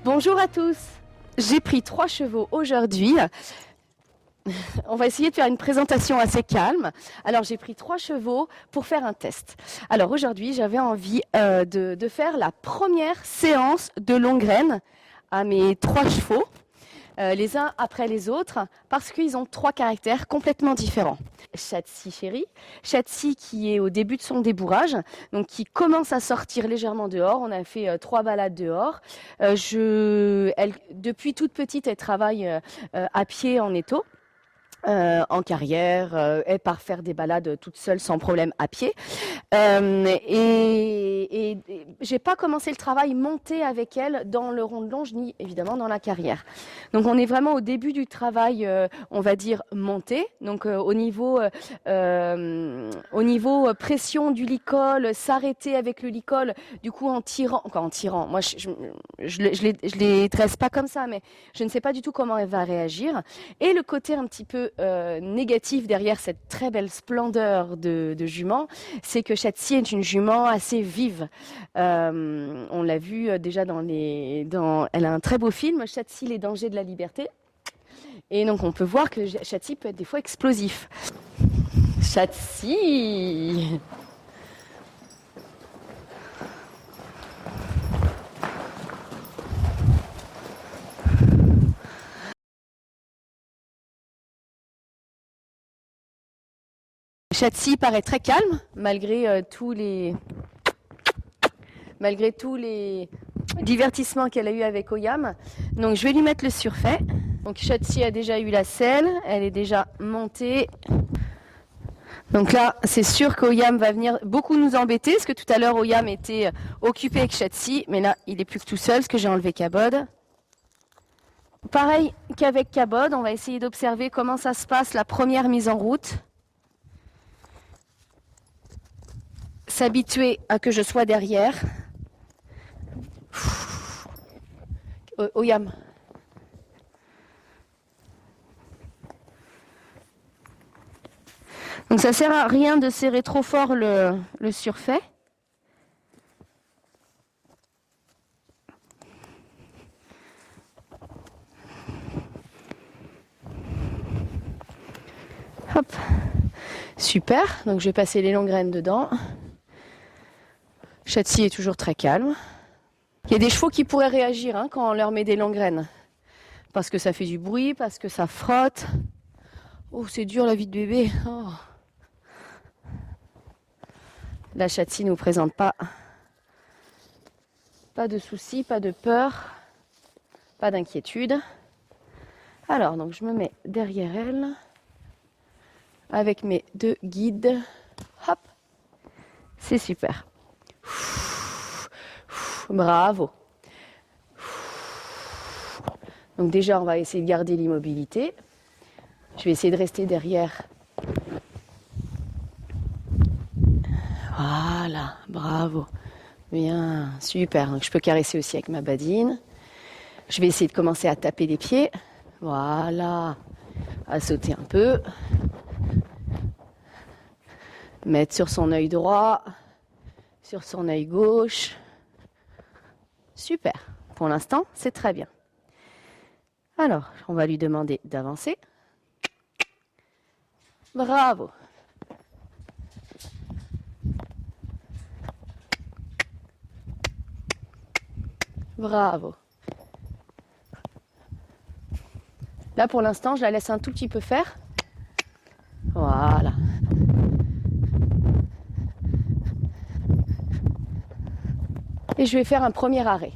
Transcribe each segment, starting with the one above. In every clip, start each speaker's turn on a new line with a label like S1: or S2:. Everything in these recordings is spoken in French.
S1: Bonjour à tous. J'ai pris 3 chevaux aujourd'hui. On va essayer de faire une présentation assez calme. Alors j'ai pris 3 chevaux pour faire un test. Alors aujourd'hui j'avais envie de faire la première séance de longue graine à mes 3 chevaux. Les uns après les autres, parce qu'ils ont 3 caractères complètement différents. Chatsi chérie, Chatsi qui est au début de son débourrage, donc qui commence à sortir légèrement dehors. On a fait 3 balades dehors. Depuis toute petite, elle travaille à pied en étau. En carrière, elle part faire des balades toute seule sans problème à pied. Et j'ai pas commencé le travail monté avec elle dans le rond de longe ni évidemment dans la carrière. Donc on est vraiment au début du travail, on va dire monté. Donc au niveau pression du licol, s'arrêter avec le licol, du coup en tirant. Moi je les dresse pas comme ça, mais je ne sais pas du tout comment elle va réagir. Et le côté un petit peu négatif derrière cette très belle splendeur de jument, c'est que Chatsi est une jument assez vive. On l'a vu déjà elle a un très beau film, Chatsi, les dangers de la liberté. Et donc on peut voir que Chatsi peut être des fois explosif. Chatsi! Chatsi paraît très calme malgré tous les divertissements qu'elle a eu avec Oyam. Donc je vais lui mettre le surfait. Donc Chatsi a déjà eu la selle, elle est déjà montée. Donc là, c'est sûr qu'Oyam va venir beaucoup nous embêter, parce que tout à l'heure, Oyam était occupé avec Chatsi, mais là, il est plus que tout seul, parce que j'ai enlevé Kabod. Pareil qu'avec Kabod, on va essayer d'observer comment ça se passe la première mise en route. S'habituer à que je sois derrière. Oyam. Donc ça sert à rien de serrer trop fort le surfait. Hop. Super, donc je vais passer les longues graines dedans. Chatsi est toujours très calme. Il y a des chevaux qui pourraient réagir quand on leur met des longues graines. Parce que ça fait du bruit, parce que ça frotte. Oh, c'est dur la vie de bébé. Oh. La Chatsi ne nous présente pas de soucis, pas de peur, pas d'inquiétude. Alors, donc je me mets derrière elle avec mes 2 guides. Hop, c'est super. Bravo. Donc déjà, on va essayer de garder l'immobilité. Je vais essayer de rester derrière. Voilà, bravo. Bien, super. Donc je peux caresser aussi avec ma badine. Je vais essayer de commencer à taper les pieds. Voilà. À sauter un peu. Mettre sur son œil droit, sur son œil gauche. Super. Pour l'instant, c'est très bien. Alors, on va lui demander d'avancer. Bravo. Bravo. Là, pour l'instant, je la laisse un tout petit peu faire. Voilà. Et je vais faire un premier arrêt.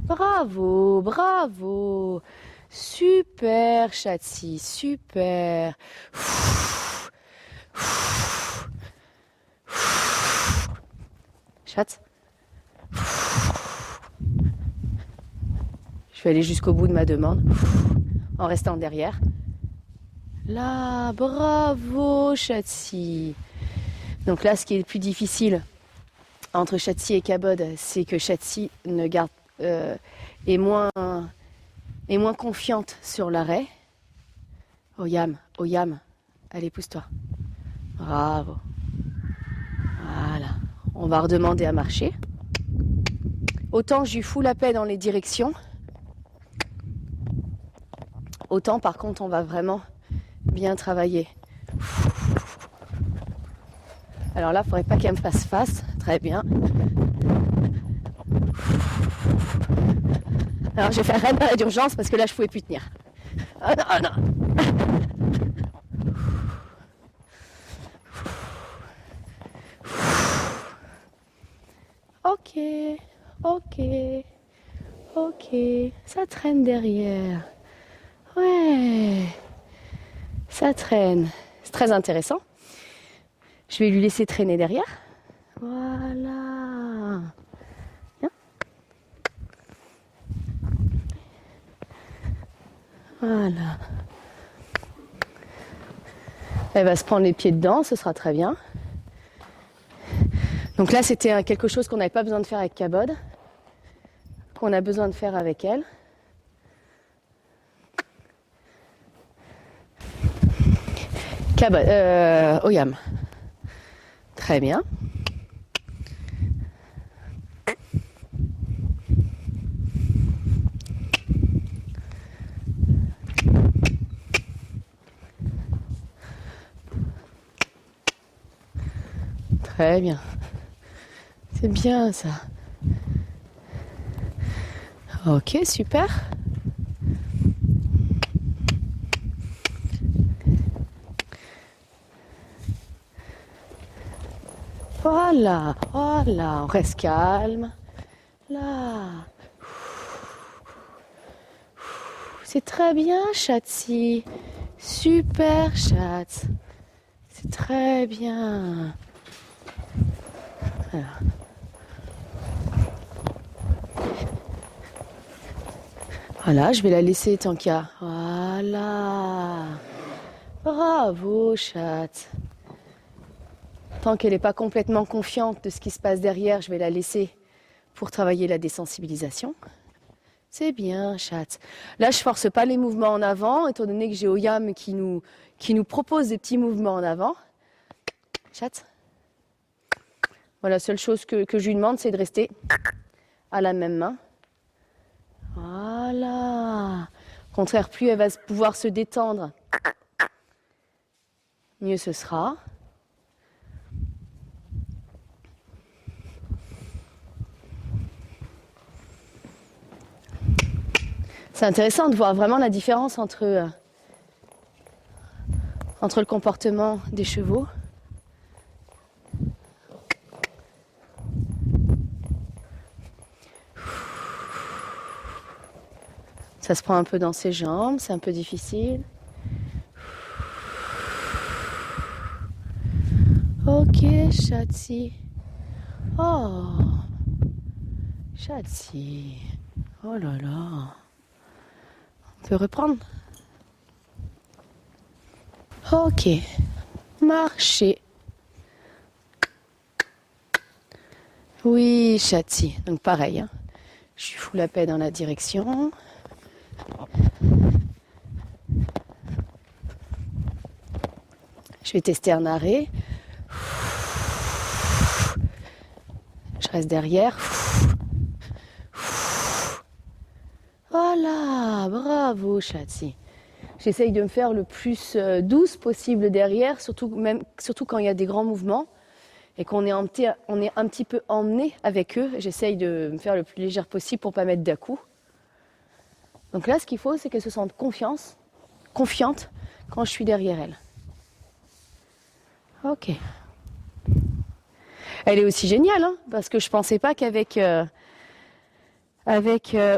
S1: Bravo, bravo. Super, Chatsi, super. Chat. Je vais aller jusqu'au bout de ma demande, en restant derrière. Là, bravo, Chatsi. Donc là, ce qui est le plus difficile entre Chatsi et Kabod, c'est que Chatsi est moins confiante sur l'arrêt. Oyam, allez, pousse-toi. Bravo. Voilà. On va redemander à marcher. Autant je lui fous la paix dans les directions, autant par contre on va vraiment bien travailler. Alors là, il ne faudrait pas qu'elle me fasse face. Très bien. Alors je vais faire un arrêt d'urgence parce que là je ne pouvais plus tenir. Oh non, oh non. Ok, ok, ok. Ça traîne derrière. Ouais, ça traîne. C'est très intéressant. Je vais lui laisser traîner derrière. Voilà. Bien. Voilà. Elle va se prendre les pieds dedans, ce sera très bien. Donc là, c'était quelque chose qu'on n'avait pas besoin de faire avec Cabod, qu'on a besoin de faire avec elle. Cabod, Oyam. Très bien. Très bien. C'est bien ça. Ok, super. Voilà, voilà, on reste calme. Là. C'est très bien, Chatsi. Super, Chat. C'est très bien. Voilà. Voilà, je vais la laisser tant qu'il y a. Voilà. Bravo, Chat. Tant qu'elle n'est pas complètement confiante de ce qui se passe derrière, je vais la laisser pour travailler la désensibilisation. C'est bien, Chat. Là, je force pas les mouvements en avant, étant donné que j'ai Oyam qui nous propose des petits mouvements en avant. Chat. Voilà, la seule chose que je lui demande, c'est de rester à la même main. Voilà. Au contraire, plus elle va pouvoir se détendre, mieux ce sera. C'est intéressant de voir vraiment la différence entre le comportement des chevaux. Ça se prend un peu dans ses jambes, c'est un peu difficile. Ok, Chatsi. Oh, Chatsi. Oh là là. On peut reprendre. Ok. Marcher. Oui, Chatsi. Donc pareil. Hein. Je lui fous la paix dans la direction. Je vais tester un arrêt. Je reste derrière. Voilà, bravo Chatsi. J'essaye de me faire le plus douce possible derrière, surtout quand il y a des grands mouvements et qu'on est un petit peu emmené avec eux. J'essaye de me faire le plus légère possible pour ne pas mettre d'à-coups. Donc là, ce qu'il faut, c'est qu'elle se sente confiante quand je suis derrière elle. Ok. Elle est aussi géniale, hein, parce que je ne pensais pas qu'avec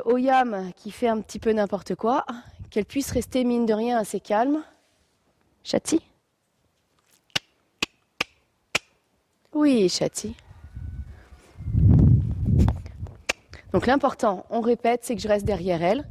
S1: Oyam qui fait un petit peu n'importe quoi, qu'elle puisse rester mine de rien assez calme. Chatsi. Oui, Chatsi. Donc l'important, on répète, c'est que je reste derrière elle.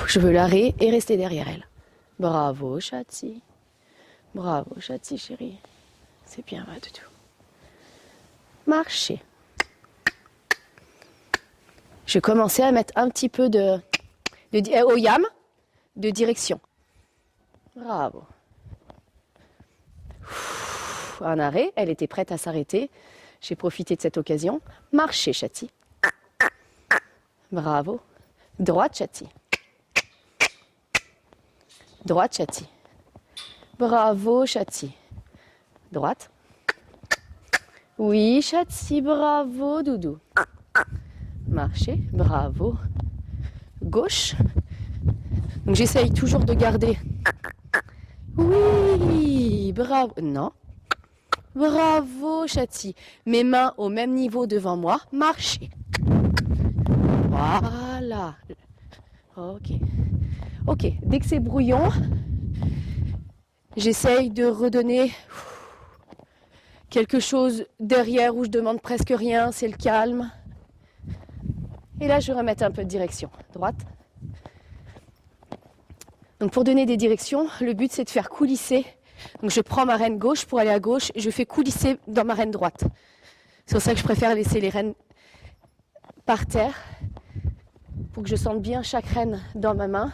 S1: Je veux l'arrêt et rester derrière elle. Bravo, Chatsi. Bravo, Chatsi, chérie. C'est bien, va, Doudou. marcher. Je commençais à mettre un petit peu au yam, de direction. Bravo. Un arrêt, elle était prête à s'arrêter. J'ai profité de cette occasion. Marcher, Chati. Bravo. Droite, Chati. Droite, Chati. Bravo, Chati. Droite. Oui, Chati, bravo, Doudou. Marcher, bravo. Gauche. Donc j'essaye toujours de garder. Oui, bravo. Non. Bravo, Chati. Mes mains au même niveau devant moi. Marcher. Voilà. Ok. Ok, dès que c'est brouillon, j'essaye de redonner quelque chose derrière où je demande presque rien, c'est le calme. Et là, je vais remettre un peu de direction. Droite. Donc pour donner des directions, le but c'est de faire coulisser. Donc je prends ma reine gauche pour aller à gauche et je fais coulisser dans ma reine droite. C'est pour ça que je préfère laisser les rênes par terre pour que je sente bien chaque reine dans ma main.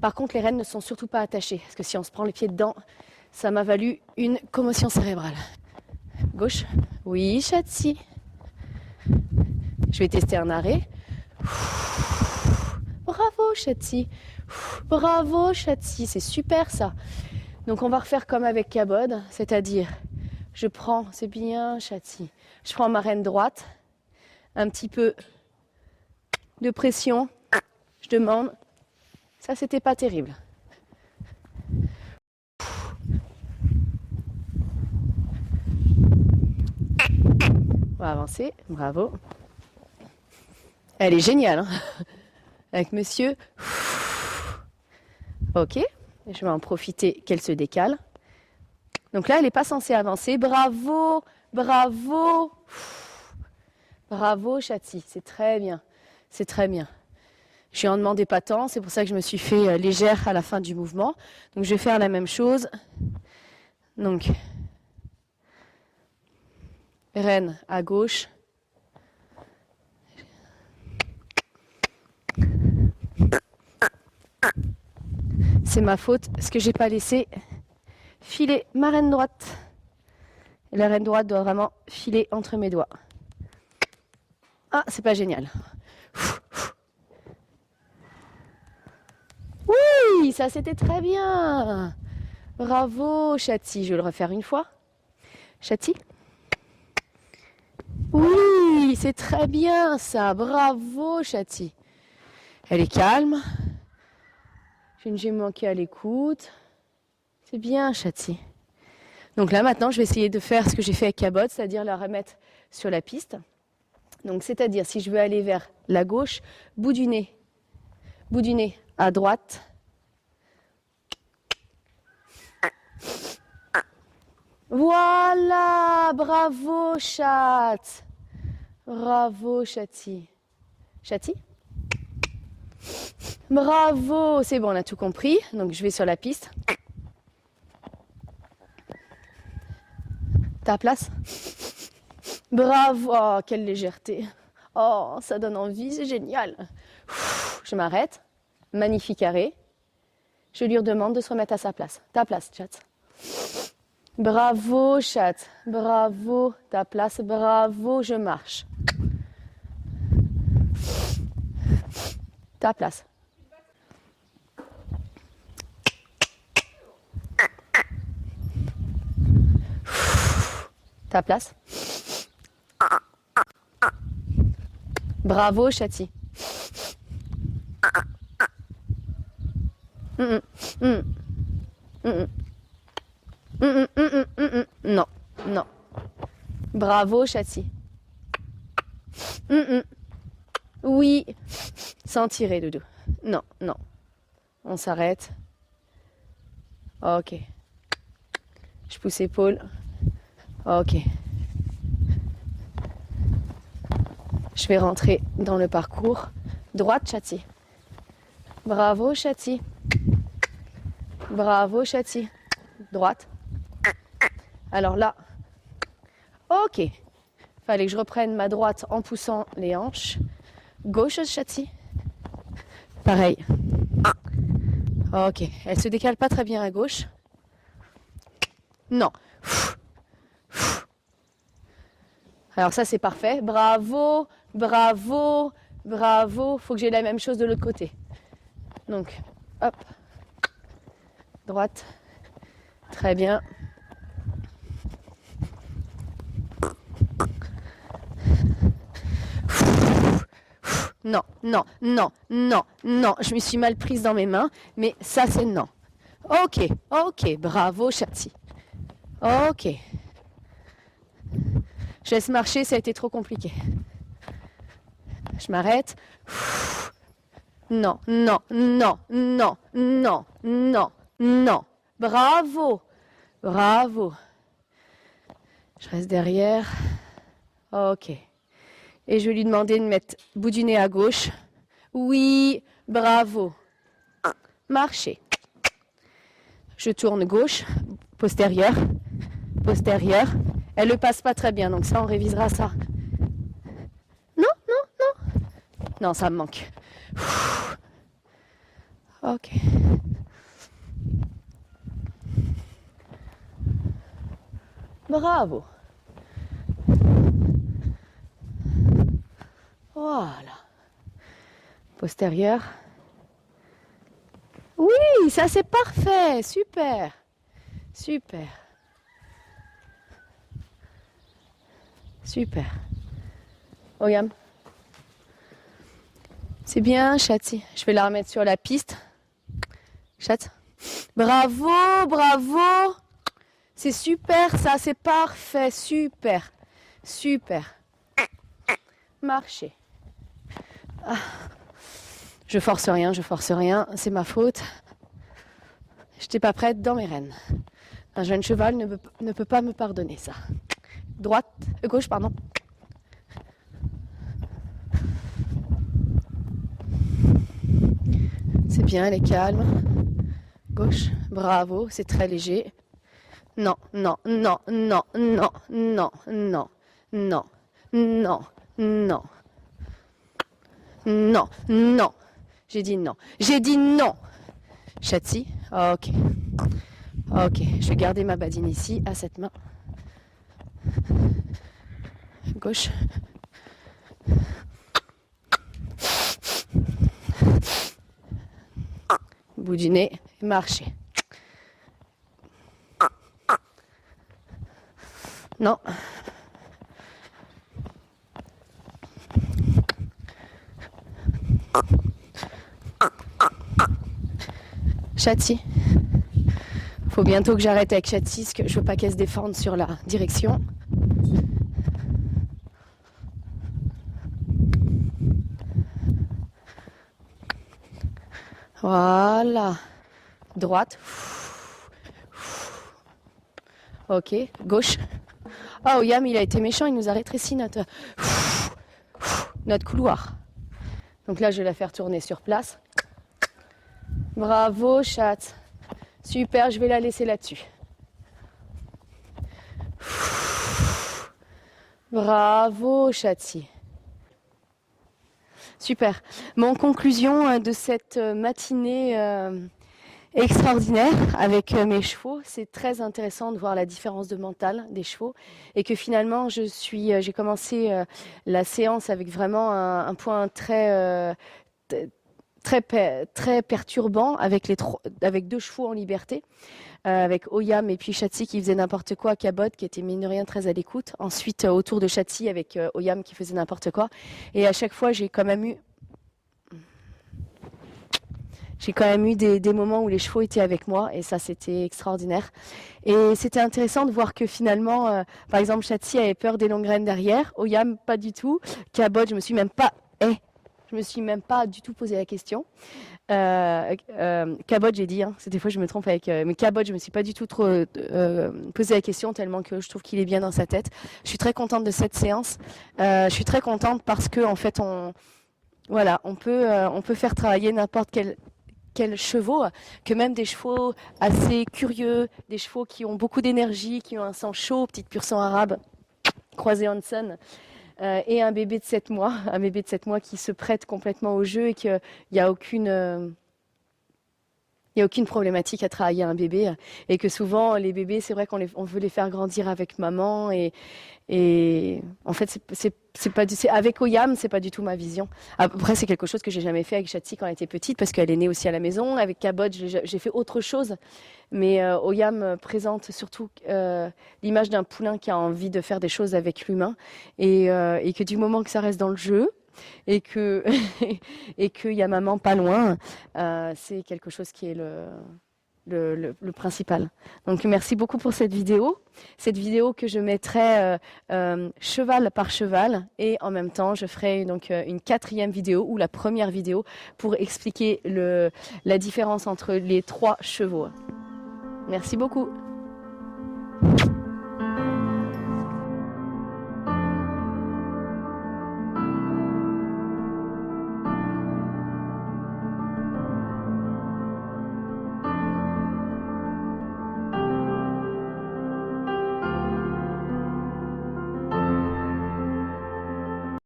S1: Par contre, les rênes ne sont surtout pas attachées parce que si on se prend les pieds dedans, ça m'a valu une commotion cérébrale. Gauche. Oui, Chati. Je vais tester un arrêt. Bravo, Chati. Bravo, Chati. C'est super ça. Donc on va refaire comme avec Cabod, c'est-à-dire je prends, c'est bien, Chati. Je prends ma reine droite, un petit peu de pression. Je demande. Ça, c'était pas terrible. On va avancer. Bravo. Elle est géniale, hein, avec monsieur. Ok. Je vais en profiter qu'elle se décale. Donc là, elle n'est pas censée avancer. Bravo. Bravo. Bravo, Chati. C'est très bien. C'est très bien. Je n'en demandais pas tant. C'est pour ça que je me suis fait légère à la fin du mouvement. Donc je vais faire la même chose. Donc, reine à gauche. C'est ma faute, parce que j'ai pas laissé filer ma reine droite. Et la reine droite doit vraiment filer entre mes doigts. Ah, c'est pas génial. Oui, ça c'était très bien. Bravo, Chati. Je vais le refaire une fois. Chati. Oui, c'est très bien ça. Bravo, Chati. Elle est calme. Je ne j'ai manqué à l'écoute. C'est bien, Chati. Donc là, maintenant, je vais essayer de faire ce que j'ai fait avec Cabot, c'est-à-dire la remettre sur la piste. Donc, c'est-à-dire, si je veux aller vers la gauche, bout du nez à droite. Voilà, bravo, Chat. Bravo, Chati. Chati? Bravo, c'est bon, on a tout compris. Donc je vais sur la piste. Ta place? Bravo, oh, quelle légèreté. Oh, ça donne envie, c'est génial. Je m'arrête. Magnifique arrêt. Je lui redemande de se remettre à sa place. Ta place, Chat. Bravo, Chat. Bravo, ta place. Bravo, je marche. Ta place. Ta place. Bravo, Chati. Non, non. Bravo, Chati. Oui. Sans tirer, Doudou. Non, non. On s'arrête. Ok. Je pousse épaule. Ok. Je vais rentrer dans le parcours. Droite, Chati. Bravo, Chati. Bravo, Chati. Droite. Alors là. Ok. Fallait que je reprenne ma droite en poussant les hanches. Gauche, Chatsi. Pareil. Ok, elle se décale pas très bien à gauche. Non. Alors ça, c'est parfait. Bravo, bravo, bravo. Faut que j'ai la même chose de l'autre côté. Donc, hop. Droite. Très bien. Non, non, non, non, non. Je me suis mal prise dans mes mains, mais ça, c'est non. Ok, ok. Bravo, Chatsi. Ok. Je laisse marcher, ça a été trop compliqué. Je m'arrête. Non, non, non, non, non, non, non. Bravo, bravo. Je reste derrière. Ok. Et je vais lui demander de mettre bout du nez à gauche. Oui, bravo. Marchez. Je tourne gauche, postérieure, postérieure. Elle ne le passe pas très bien, donc ça, on révisera ça. Non, non, non. Non, ça me manque. Ok. Bravo. Voilà. Postérieure. Oui, ça c'est parfait. Super. Super. Super. Oyam. C'est bien, Chatsi. Je vais la remettre sur la piste. Chat. Bravo, bravo. C'est super, ça, c'est parfait. Super. Super. Marchez. Ah. Je force rien, c'est ma faute. Je n'étais pas prête dans mes rênes. Un jeune cheval ne peut pas me pardonner ça. Gauche, pardon. C'est bien, elle est calme. Gauche, bravo, c'est très léger. Non, non, non, non, non, non, non, non, non, non, non, non. J'ai dit non. J'ai dit non. Chatsi, ok. Ok, je vais garder ma badine ici, à cette main. Gauche. Bout du nez, marcher. Non. Chatsi. Faut bientôt que j'arrête avec Chatsi, parce que je veux pas qu'elle se défende sur la direction. Voilà. Droite. Ok. Gauche. Oh, Yam, il a été méchant, il nous a rétréci notre couloir. Donc là, je vais la faire tourner sur place. Bravo, chat. Super, je vais la laisser là-dessus. Bravo, Chatsi. Super. Bon, conclusion de cette matinée extraordinaire avec mes chevaux. C'est très intéressant de voir la différence de mental des chevaux et que finalement, j'ai commencé la séance avec vraiment un point très perturbant avec deux chevaux en liberté. Avec Oyam et puis Chatsi qui faisait n'importe quoi, Cabot qui était mine de rien très à l'écoute. Ensuite, autour de Chatsi avec Oyam qui faisait n'importe quoi. Et à chaque fois, j'ai quand même eu des moments où les chevaux étaient avec moi et ça, c'était extraordinaire. Et c'était intéressant de voir que finalement, par exemple, Chatsi avait peur des longues graines derrière. Oyam, pas du tout. Cabot, je me suis même pas du tout posé la question. Cabot, j'ai dit, hein, des fois je me trompe avec... mais Cabot, je me suis pas du tout trop posé la question tellement que je trouve qu'il est bien dans sa tête. Je suis très contente de cette séance. Je suis très contente parce que en fait, on peut faire travailler n'importe quel chevaux, que même des chevaux assez curieux, des chevaux qui ont beaucoup d'énergie, qui ont un sang chaud, petite pur sang arabe, croisé Hanson et un bébé de 7 mois, un bébé de 7 mois qui se prête complètement au jeu et qu'il n'y a aucune... Il n'y a aucune problématique à travailler un bébé et que souvent les bébés, c'est vrai on veut les faire grandir avec maman et en fait c'est pas avec Oyam, c'est pas du tout ma vision. Après c'est quelque chose que j'ai jamais fait avec Chatsi quand elle était petite parce qu'elle est née aussi à la maison. Avec Cabot j'ai fait autre chose, mais Oyam présente surtout l'image d'un poulain qui a envie de faire des choses avec l'humain et que du moment que ça reste dans le jeu et que et qu'il y a maman pas loin, c'est quelque chose qui est le principal. Donc merci beaucoup pour cette vidéo que je mettrai cheval par cheval et en même temps je ferai donc une 4e vidéo ou la première vidéo pour expliquer la différence entre les 3 chevaux. Merci beaucoup.